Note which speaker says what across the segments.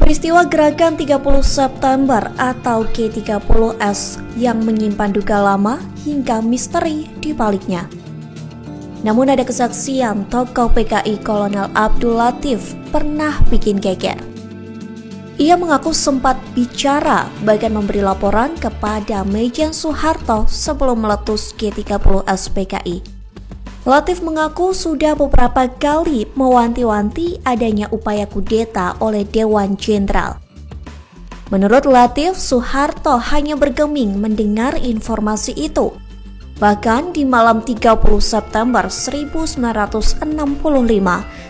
Speaker 1: Peristiwa Gerakan 30 September atau G30S yang menyimpan duka lama hingga misteri di baliknya. Namun ada kesaksian tokoh PKI Kolonel Abdul Latif pernah bikin geger. Ia mengaku sempat bicara, bahkan memberi laporan kepada Maijen Soeharto sebelum meletus G30S PKI. Latif mengaku sudah beberapa kali mewanti-wanti adanya upaya kudeta oleh Dewan Jenderal. Menurut Latif, Soeharto hanya bergeming mendengar informasi itu. Bahkan di malam 30 September 1965,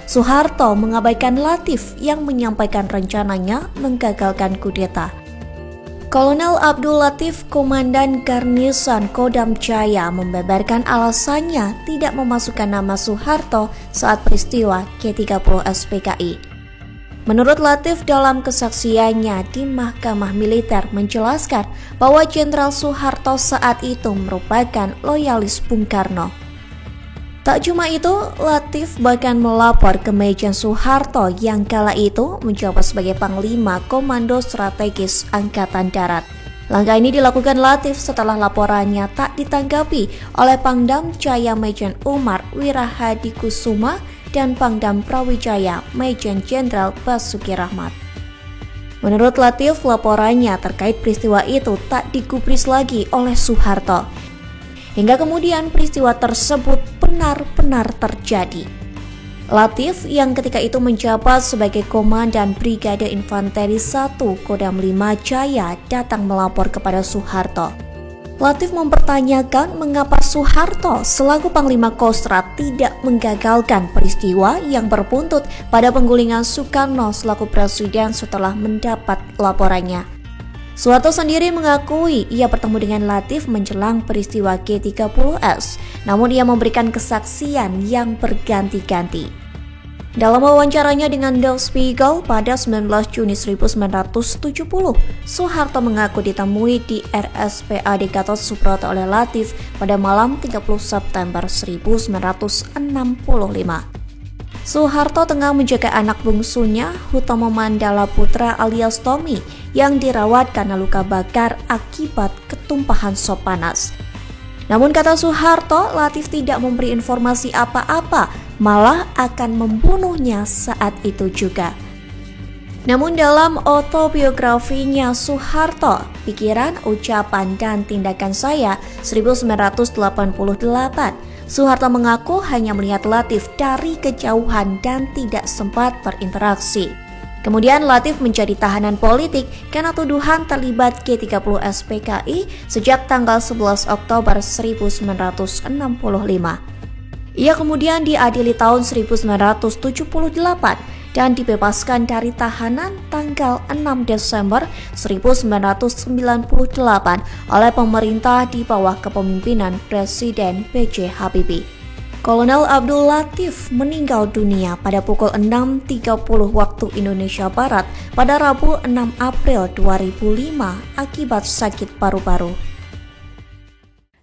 Speaker 1: Soeharto mengabaikan Latif yang menyampaikan rencananya menggagalkan kudeta. Kolonel Abdul Latif, Komandan Garnison Kodam Jaya, membeberkan alasannya tidak memasukkan nama Soeharto saat peristiwa G30S PKI. Menurut Latif, dalam kesaksiannya di Mahkamah Militer menjelaskan bahwa Jenderal Soeharto saat itu merupakan loyalis Bung Karno. Tak cuma itu, Latif bahkan melapor ke Maijen Soeharto yang kala itu menjabat sebagai Panglima Komando Strategis Angkatan Darat. Langkah ini dilakukan Latif setelah laporannya tak ditanggapi oleh Pangdam Jaya Maijen Umar Wirahadi Kusuma dan Pangdam Brawijaya Maijen Jenderal Basuki Rahmat. Menurut Latif, laporannya terkait peristiwa itu tak digubris lagi oleh Soeharto. Hingga kemudian peristiwa tersebut benar-benar terjadi. Latif yang ketika itu menjabat sebagai Komandan Brigade Infanteri 1 Kodam 5 Jaya datang melapor kepada Soeharto. Latif mempertanyakan mengapa Soeharto selaku Panglima Kostrat tidak menggagalkan peristiwa yang berbuntut pada penggulingan Soekarno selaku presiden setelah mendapat laporannya. Soeharto sendiri mengakui ia bertemu dengan Latif menjelang peristiwa G30S, namun ia memberikan kesaksian yang berganti-ganti. Dalam wawancaranya dengan Der Spiegel pada 19 Juni 1970, Soeharto mengaku ditemui di RSPAD Gatot Subroto oleh Latif pada malam 30 September 1965. Soeharto tengah menjaga anak bungsunya, Hutomo Mandala Putra alias Tommy, yang dirawat karena luka bakar akibat ketumpahan sop panas. Namun kata Soeharto, Latif tidak memberi informasi apa-apa, malah akan membunuhnya saat itu juga. Namun dalam autobiografinya Soeharto, Pikiran, Ucapan, dan Tindakan Saya 1988, Soeharto mengaku hanya melihat Latif dari kejauhan dan tidak sempat berinteraksi. Kemudian Latif menjadi tahanan politik karena tuduhan terlibat G30S PKI sejak tanggal 11 Oktober 1965. Ia kemudian diadili tahun 1978 dan dibebaskan dari tahanan tanggal 6 Desember 1998 oleh pemerintah di bawah kepemimpinan Presiden B.J. Habibie. Kolonel Abdul Latif meninggal dunia pada pukul 6.30 waktu Indonesia Barat pada Rabu 6 April 2005 akibat sakit paru-paru.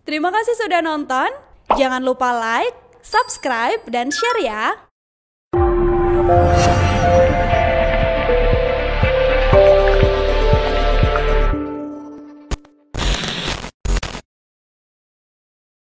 Speaker 2: Terima kasih sudah nonton. Jangan lupa like, subscribe, dan share ya.